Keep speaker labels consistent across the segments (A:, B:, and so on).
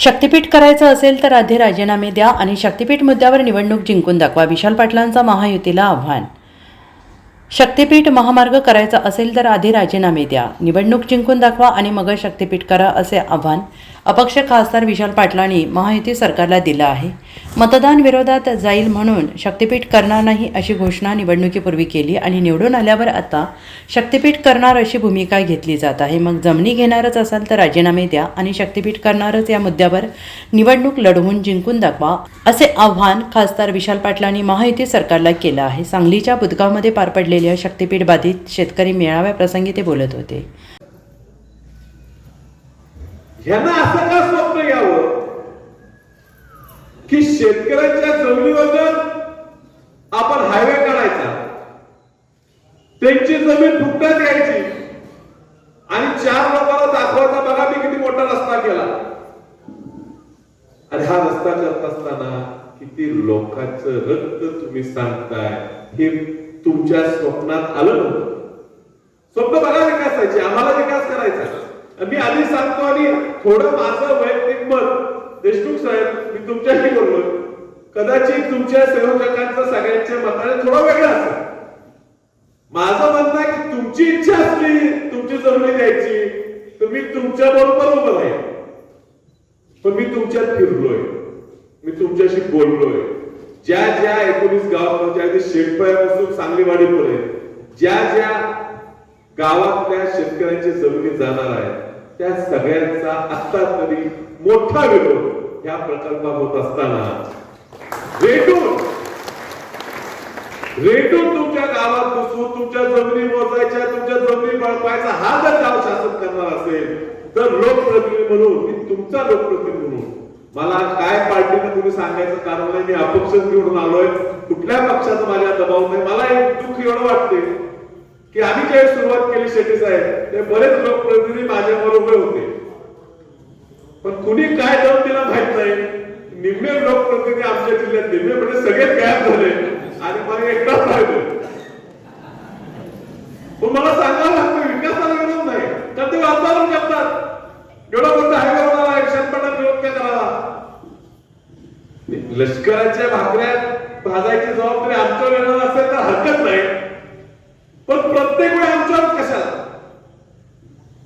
A: शक्तीपीठ करायचं असेल तर आधी राजीनामे द्या आणि शक्तीपीठ मुद्द्यावर निवडणूक जिंकून दाखवा. विशाल पाटलांचा महायुतीला आव्हान. शक्तीपीठ महामार्ग करायचा असेल तर आधी राजीनामे द्या, निवडणूक जिंकून दाखवा आणि मग शक्तीपीठ करा, असे आव्हान अपक्ष खासदार विशाल पाटलांनी महायुती सरकारला दिलं आहे. मतदान विरोधात जाईल म्हणून शक्तीपीठ करणार नाही अशी घोषणा निवडणुकीपूर्वी केली आणि निवडून आल्यावर आता शक्तीपीठ करणार अशी भूमिका घेतली जात आहे. मग जमिनी घेणारच असाल तर राजीनामे द्या आणि शक्तीपीठ करणारच या मुद्द्यावर निवडणूक लढवून जिंकून दाखवा, असे आव्हान खासदार विशाल पाटलांनी महायुती सरकारला केलं आहे. सांगलीच्या बुदगावमध्ये पार पडलेल्या शक्तीपीठ बाधित शेतकरी मेळाव्याप्रसंगी ते बोलत होते.
B: ह्यांना असं का स्वप्न यावं की शेतकऱ्यांच्या जमिनीवर आपण हायवे काढायचा, त्यांची जमीन फुकटात यायची आणि 4 लोकांना दाखवायचा, बघा मी किती मोठा रस्ता केला. आणि हा रस्ता करत असताना किती लोकांचं रक्त तुम्ही सांगताय हे तुमच्या स्वप्नात आलं नव्हतं. स्वप्न बघा विकासायचे, आम्हाला विकास करायचा. मी आधी सांगतो आणि थोडं माझं वैयक्तिक मत, देशमुख साहेब मी तुमच्याशी बोललोय, कदाचित तुमच्या सेवकांचं सगळ्यांच्या मताने थोडं वेगळं असेल. माझं म्हणणं आहे की तुमची इच्छा असली तुमची जमिनी द्यायची तर मी तुमच्या बरोबर उभं आहे. पण मी तुमच्यात फिरलोय, मी तुमच्याशी बोललोय. ज्या 19 गावांमध्ये शेतपाड्यापासून सांगलीवाडीपर्यंत ज्या गावातल्या शेतकऱ्यांची जमिनी जाणार आहे त्या सगळ्यांचा आता तरी मोठा विरोध या प्रकल्पात होत असताना रेटून तुमच्या गावात बसून तुमच्या जमिनी मोजायच्या, तुमच्या जमिनी बळकावायचा हा जर गाव शासन करणार असेल तर लोकप्रतिनिधी म्हणून, मी तुमचा लोकप्रतिनिधी म्हणून मला काय पार्टीने तुम्ही सांगायचं कारण नाही. मी अपक्ष निवडून आलोय, कुठल्या पक्षाचा माझ्या दबाव नाही. मला एक दुःख एवढं वाटते की आम्ही ज्यावेळी सुरुवात केली शेट्टी साहेब ते बरेच लोकप्रतिनिधी माझ्या बरोबर होते, पण कुणी काय दम दिला माहित नाही. निम्मे लोकप्रतिनिधी आमच्या जिल्ह्यात निम्मे म्हणजे सगळे गायब झाले आणि मला एकटाच राहिलो. पण मला सांगावं लागतं विकासाला विरोध नाही तर ते वातावरण करतात. एवढा मोठा हायवे होणार आहे, शेतकऱ्यांना विरोध काय करावा? लष्कराच्या भाकऱ्या भाजायची जबाबदारी आमच्यावर येणार असेल तर हरकत नाही, पण प्रत्येक वेळी आमच्यावर कशाला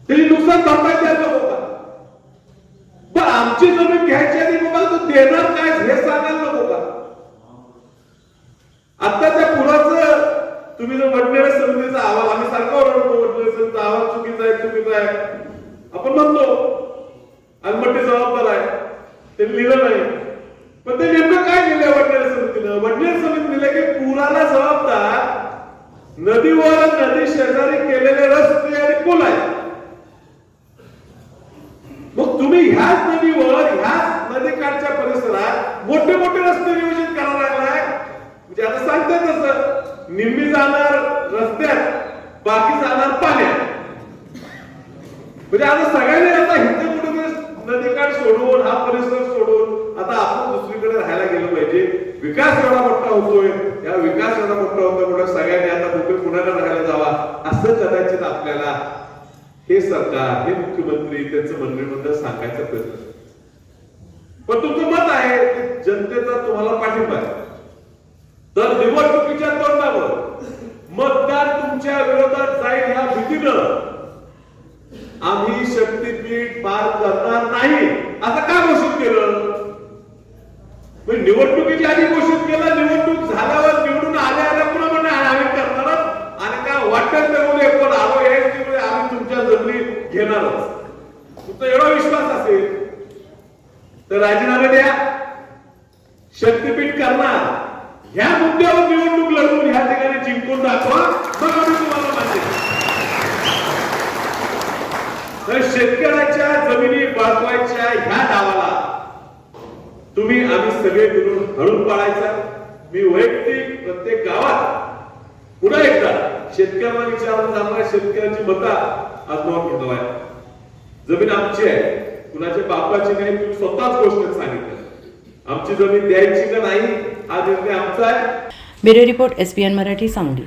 B: तरी नुकसान भरपाई द्यायला नको का? पण आमची जमीन घ्यायची आणि बाबा तू देणार काय हे सांगायला नको का? आता त्या पुराचं तुम्ही जो वडनेर समितीचा अहवाल, आम्ही सरकारवर म्हणतो वडनेर समितीचा अहवाल चुकीचा आहे आपण म्हणतो आणि मोठी जबाबदार आहे, ते लिहिलं नाही. पण ते नेमकं काय लिहिलंय वडनेर समितीनं? वडनेर समिती लिहिलं की पुराला जबाबदार नदीवर नदी शेजारी केलेले रस्ते आणि पूल आहे. मग तुम्ही ह्याच नदीवर ह्याच नदीकाठच्या परिसरात मोठे मोठे रस्ते नियोजित करायला लागलाय. म्हणजे आता सांगतात तसं निम्मी जाणार रस्त्यात, बाकी जाणार पाण्यात. म्हणजे आता सगळ्यांनी आता हिंदू कुठे नदीकाठ सोडून हा परिसर सोडून आता आपण दुसरीकडे राहायला गेलं पाहिजे. विकास एवढा मोठा होतोय, या विकास एवढा मोठा होतोय सगळ्यांनी आता कुठे पुण्याला राहायला जावा असं कदाचित आपल्याला हे सरकार, हे मुख्यमंत्री त्यांचं मंत्रिमंडळ सांगायचा प्रयत्न. पण तुमचं मत आहे की जनतेचा तुम्हाला पाठिंबा आहे तर निवडणुकीच्या तोंडावर मतदान तुमच्या विरोधात जाईल ह्या भीतीनं आम्ही शक्तीपीठ पार करणार नाही असं का घोषित केलं? निवडणुकीची आधी घोषित केलं, निवडणूक झाल्यावर निवडून आल्या पुन्हा म्हणा आम्ही करणारच आणि काय वाटत नाही पण आलो यायची आम्ही तुमच्या जमिनी घेणारच. तुमचा एवढा विश्वास असेल तर राजीनामे द्या, शक्तीपीठ करणार ह्या मुद्द्यावर निवडणूक लढवून ह्या ठिकाणी जिंकून दाखवा, मग आम्ही तुम्हाला मान्य. तर शेतकऱ्याच्या जमिनी बळकवायच्या ह्या डावाला तुम्ही आम्ही सगळे मिळून हळून पाळायचा. मी वैयक्तिक प्रत्येक गावात पुन्हा एकदा शेतकऱ्यांना विचारून जाणाऱ्या शेतकऱ्यांची मतं आज नोंद घेतो आहे. जमीन आमची आहे, कुणाच्या बापाची नाही. तुम्ही स्वतःच गोष्ट सांगितलं आमची जमीन द्यायची का नाही हा निर्णय आमचा आहे.
A: Bureau report SBN Marathi, Sangli.